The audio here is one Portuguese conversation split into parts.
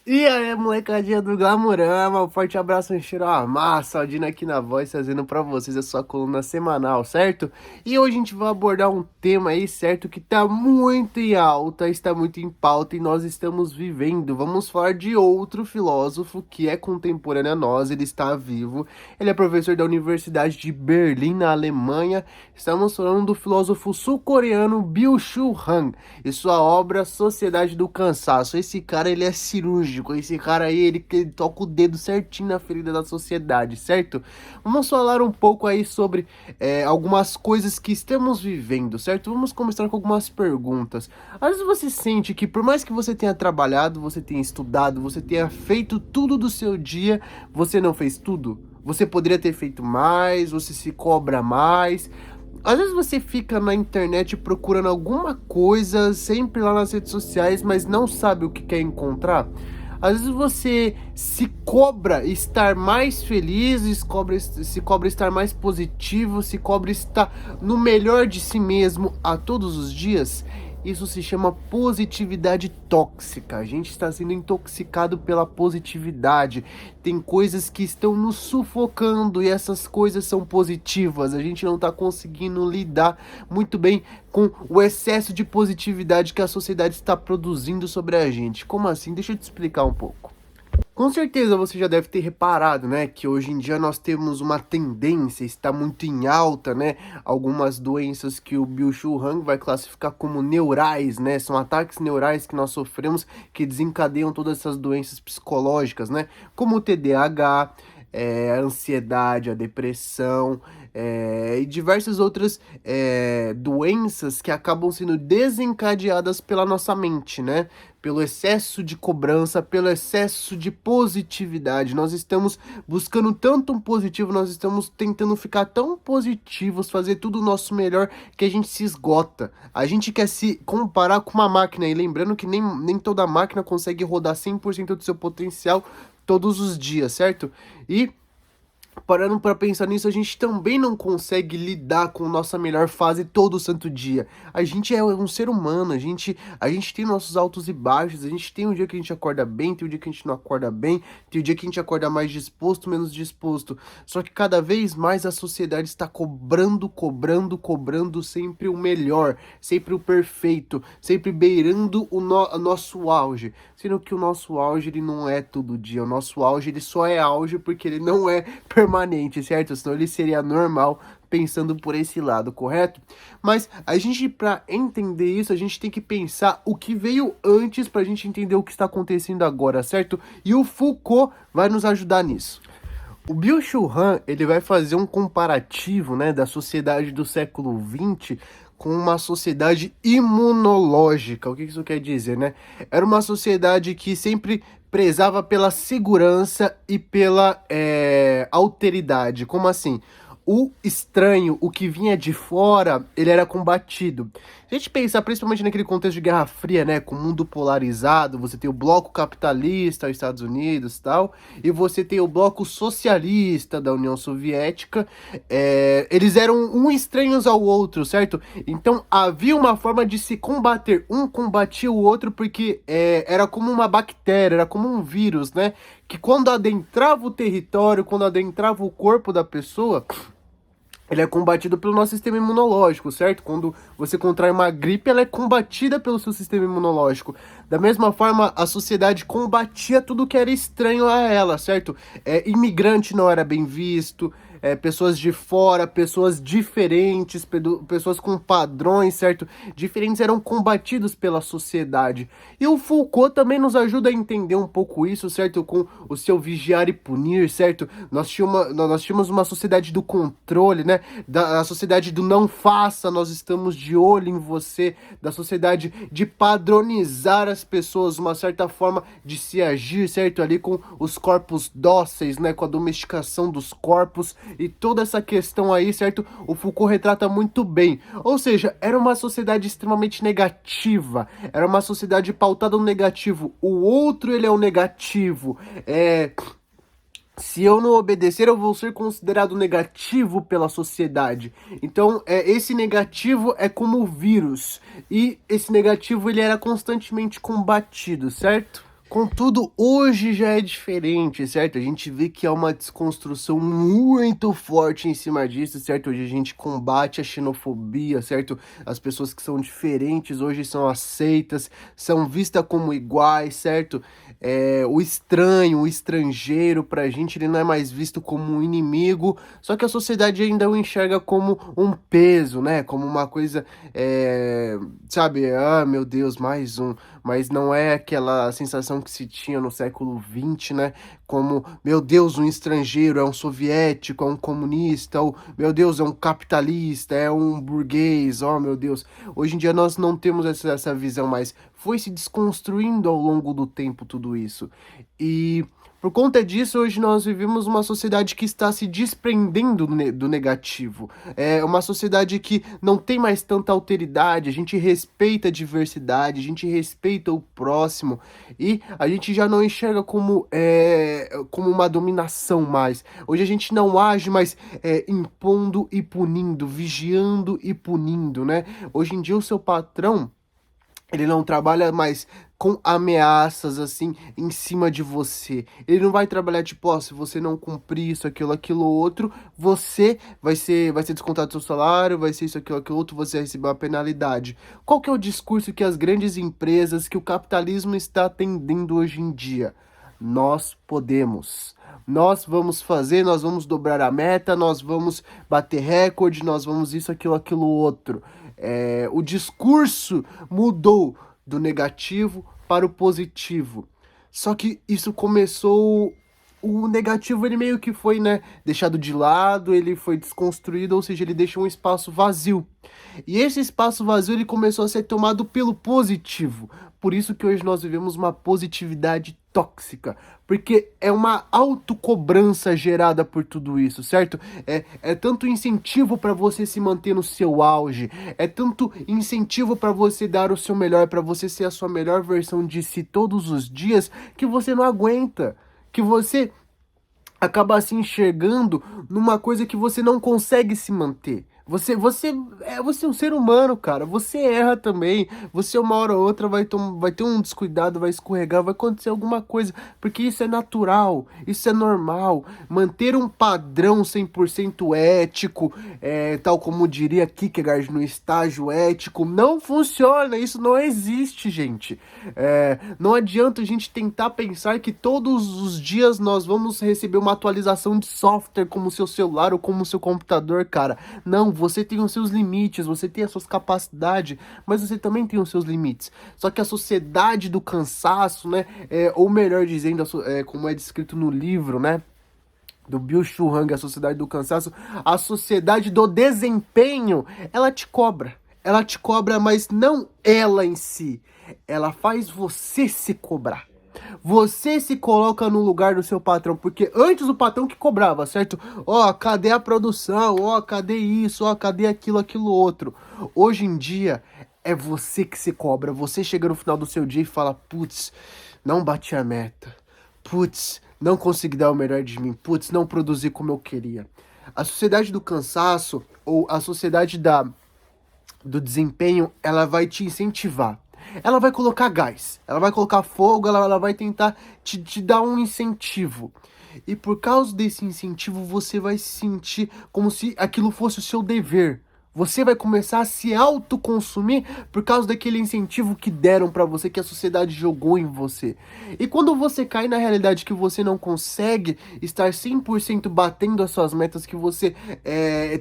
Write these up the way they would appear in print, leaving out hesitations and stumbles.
E aí, molecadinha do Glamurama, um forte abraço, um cheiro a massa, Aldino aqui na voz, trazendo pra vocês a sua coluna semanal, certo? E hoje a gente vai abordar um tema aí, certo, que tá muito em alta, está muito em pauta e nós estamos vivendo. Vamos falar de outro filósofo que é contemporâneo a nós, ele está vivo, ele é professor da Universidade de Berlim, na Alemanha. Estamos falando do filósofo sul-coreano Byung-Chul Han e sua obra Sociedade do Cansaço. Esse cara, ele é cirúrgico. Esse cara aí, ele toca o dedo certinho na ferida da sociedade, certo? Vamos falar um pouco aí sobre algumas coisas que estamos vivendo, certo? Vamos começar com algumas perguntas. Às vezes você sente que por mais que você tenha trabalhado, você tenha estudado, você tenha feito tudo do seu dia, você não fez tudo? Você poderia ter feito mais, você se cobra mais. Às vezes você fica na internet procurando alguma coisa, sempre lá nas redes sociais, mas não sabe o que quer encontrar. Às vezes você se cobra estar mais feliz, se cobra estar mais positivo, se cobra estar no melhor de si mesmo a todos os dias. Isso se chama positividade tóxica. A gente está sendo intoxicado pela positividade. Tem coisas que estão nos sufocando e essas coisas são positivas. A gente não está conseguindo lidar muito bem com o excesso de positividade que a sociedade está produzindo sobre a gente. Como assim? Deixa eu te explicar um pouco. Com certeza você já deve ter reparado, né, que hoje em dia nós temos uma tendência, está muito em alta, né, algumas doenças que o Byung-Chul Han vai classificar como neurais, né, são ataques neurais que nós sofremos que desencadeiam todas essas doenças psicológicas, né, como o TDAH, a ansiedade, a depressão, e diversas outras doenças que acabam sendo desencadeadas pela nossa mente, né? Pelo excesso de cobrança, pelo excesso de positividade. Nós estamos buscando tanto um positivo, nós estamos tentando ficar tão positivos, fazer tudo o nosso melhor, que a gente se esgota. A gente quer se comparar com uma máquina, e lembrando que nem toda máquina consegue rodar 100% do seu potencial todos os dias, certo? E parando para pensar nisso, a gente também não consegue lidar com nossa melhor fase todo santo dia. A gente é um ser humano, a gente tem nossos altos e baixos, a gente tem um dia que a gente acorda bem, tem um dia que a gente não acorda bem, tem um dia que a gente acorda mais disposto, menos disposto. Só que cada vez mais a sociedade está cobrando sempre o melhor, sempre o perfeito, sempre beirando o nosso auge. Sendo que o nosso auge, ele não é todo dia, o nosso auge, ele só é auge porque ele não é permanente, certo? Senão ele seria normal pensando por esse lado, correto? Mas a gente, para entender isso, a gente tem que pensar o que veio antes pra gente entender o que está acontecendo agora, certo? E o Foucault vai nos ajudar nisso. O Byung-Chul Han, ele vai fazer um comparativo, né, da sociedade do século XX com uma sociedade imunológica. O que isso quer dizer, né? Era uma sociedade que sempre prezava pela segurança e pela alteridade. Como assim? O estranho, o que vinha de fora, ele era combatido. Se a gente pensar principalmente naquele contexto de Guerra Fria, né, com o mundo polarizado, você tem o bloco capitalista, os Estados Unidos e tal, e você tem o bloco socialista da União Soviética, eles eram um estranhos ao outro, certo? Então havia uma forma de se combater, um combatia o outro porque era como uma bactéria, era como um vírus, né, que quando adentrava o território, quando adentrava o corpo da pessoa, ele é combatido pelo nosso sistema imunológico, certo? Quando você contrai uma gripe, ela é combatida pelo seu sistema imunológico. Da mesma forma, a sociedade combatia tudo que era estranho a ela, certo? Imigrante não era bem visto, pessoas de fora, pessoas diferentes, pessoas com padrões, certo? Diferentes eram combatidos pela sociedade. E o Foucault também nos ajuda a entender um pouco isso, certo? Com o seu vigiar e punir, certo? Nós tínhamos uma sociedade do controle, né? Da sociedade do não faça, nós estamos de olho em você, da sociedade de padronizar as pessoas, uma certa forma de se agir, certo? Ali com os corpos dóceis, né? Com a domesticação dos corpos e toda essa questão aí, certo? O Foucault retrata muito bem. Ou seja, era uma sociedade extremamente negativa, era uma sociedade pautada no negativo. O outro, ele é o negativo. Se eu não obedecer, eu vou ser considerado negativo pela sociedade. Então, esse negativo é como o vírus. E esse negativo, ele era constantemente combatido, certo? Contudo, hoje já é diferente, certo? A gente vê que há uma desconstrução muito forte em cima disso, certo? Hoje a gente combate a xenofobia, certo? As pessoas que são diferentes hoje são aceitas, são vistas como iguais, certo? O estranho, o estrangeiro, pra gente, ele não é mais visto como um inimigo, só que a sociedade ainda o enxerga como um peso, né? Como uma coisa, sabe? Ah, meu Deus, mais um. Mas não é aquela sensação que se tinha no século XX, né? Como, meu Deus, um estrangeiro, é um soviético, é um comunista, ou, meu Deus, é um capitalista, é um burguês, oh, meu Deus. Hoje em dia nós não temos essa visão mais. Foi se desconstruindo ao longo do tempo tudo isso. E por conta disso, hoje nós vivemos uma sociedade que está se desprendendo do negativo. É uma sociedade que não tem mais tanta alteridade, a gente respeita a diversidade, a gente respeita o próximo e a gente já não enxerga como uma dominação mais. Hoje a gente não age mais impondo e punindo, vigiando e punindo, né? Hoje em dia o seu patrão, ele não trabalha mais com ameaças, assim, em cima de você. Ele não vai trabalhar, tipo, ó, se você não cumprir isso, aquilo, outro, você vai ser descontado do seu salário, vai ser isso, aquilo, outro, você vai receber uma penalidade. Qual que é o discurso que as grandes empresas, que o capitalismo está atendendo hoje em dia? Nós podemos. Nós vamos fazer, nós vamos dobrar a meta, nós vamos bater recorde, nós vamos isso, aquilo, outro. O discurso mudou do negativo para o positivo. Só que isso começou. O negativo ele meio que foi, né, deixado de lado, ele foi desconstruído, ou seja, ele deixou um espaço vazio. E esse espaço vazio ele começou a ser tomado pelo positivo. Por isso que hoje nós vivemos uma positividade tóxica, porque é uma autocobrança gerada por tudo isso, certo? É tanto incentivo para você se manter no seu auge, é tanto incentivo para você dar o seu melhor, para você ser a sua melhor versão de si todos os dias, que você não aguenta, que você acaba se enxergando numa coisa que você não consegue se manter. Você é um ser humano, cara. Você erra também. Você uma hora ou outra vai ter um descuidado, vai escorregar, vai acontecer alguma coisa. Porque isso é natural, isso é normal. Manter um padrão 100% ético, tal como diria Kierkegaard no estágio ético, não funciona. Isso não existe, gente. Não adianta a gente tentar pensar que todos os dias nós vamos receber uma atualização de software como o seu celular ou como o seu computador, cara. Não, você tem os seus limites, você tem as suas capacidades, mas você também tem os seus limites. Só que a sociedade do cansaço, né, ou melhor dizendo, como é descrito no livro, né, do Byung-Chul Han, a sociedade do cansaço, a sociedade do desempenho, ela te cobra. Ela te cobra, mas não ela em si. Ela faz você se cobrar. Você se coloca no lugar do seu patrão, porque antes o patrão que cobrava, certo? Ó, cadê a produção? Ó, cadê isso? Ó, cadê aquilo, outro? Hoje em dia, é você que se cobra. Você chega no final do seu dia e fala, putz, não bati a meta. Putz, não consegui dar o melhor de mim. Putz, não produzi como eu queria. A sociedade do cansaço, ou a sociedade do desempenho, ela vai te incentivar. Ela vai colocar gás, ela vai colocar fogo, ela vai tentar te dar um incentivo. E por causa desse incentivo, você vai se sentir como se aquilo fosse o seu dever. Você vai começar a se autoconsumir por causa daquele incentivo que deram pra você, que a sociedade jogou em você. E quando você cai na realidade que você não consegue estar 100% batendo as suas metas, que você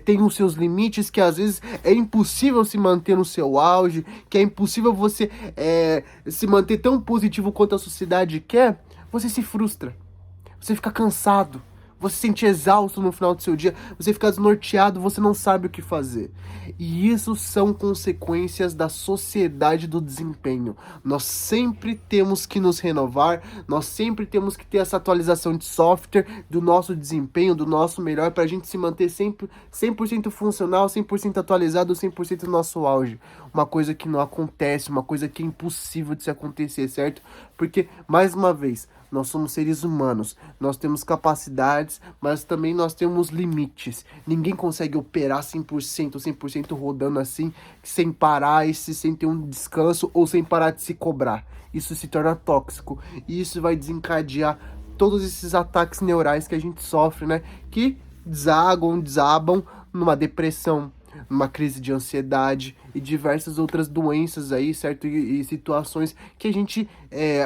tem os seus limites, que às vezes é impossível se manter no seu auge, que é impossível você se manter tão positivo quanto a sociedade quer, você se frustra. Você fica cansado. Você se sente exausto no final do seu dia, você fica desnorteado, você não sabe o que fazer. E isso são consequências da sociedade do desempenho. Nós sempre temos que nos renovar, nós sempre temos que ter essa atualização de software do nosso desempenho, do nosso melhor, para a gente se manter sempre 100% funcional, 100% atualizado, 100% no nosso auge. Uma coisa que não acontece, uma coisa que é impossível de se acontecer, certo? Porque, mais uma vez, nós somos seres humanos, nós temos capacidades, mas também nós temos limites. Ninguém consegue operar 100% rodando assim, sem parar e sem ter um descanso ou sem parar de se cobrar. Isso se torna tóxico e isso vai desencadear todos esses ataques neurais que a gente sofre, né? Que desabam numa depressão, numa crise de ansiedade e diversas outras doenças aí, certo? E situações que a gente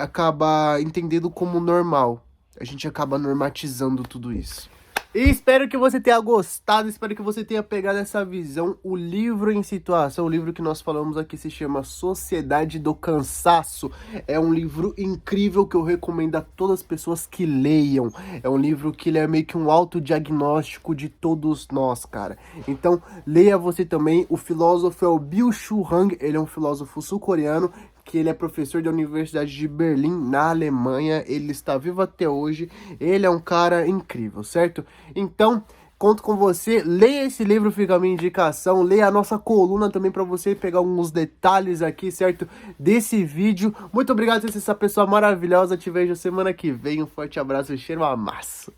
acaba entendendo como normal. A gente acaba normatizando tudo isso. E espero que você tenha gostado, espero que você tenha pegado essa visão. O livro em situação, o livro que nós falamos aqui se chama Sociedade do Cansaço. É um livro incrível que eu recomendo a todas as pessoas que leiam. É um livro que ele é meio que um autodiagnóstico de todos nós, cara. Então, leia você também. O filósofo é o Byung-Chul Han, ele é um filósofo sul-coreano, que ele é professor da Universidade de Berlim, na Alemanha. Ele está vivo até hoje. Ele é um cara incrível, certo? Então, conto com você. Leia esse livro, fica a minha indicação. Leia a nossa coluna também para você pegar alguns detalhes aqui, certo? Desse vídeo. Muito obrigado por ser essa pessoa maravilhosa. Te vejo semana que vem. Um forte abraço e cheiro a massa.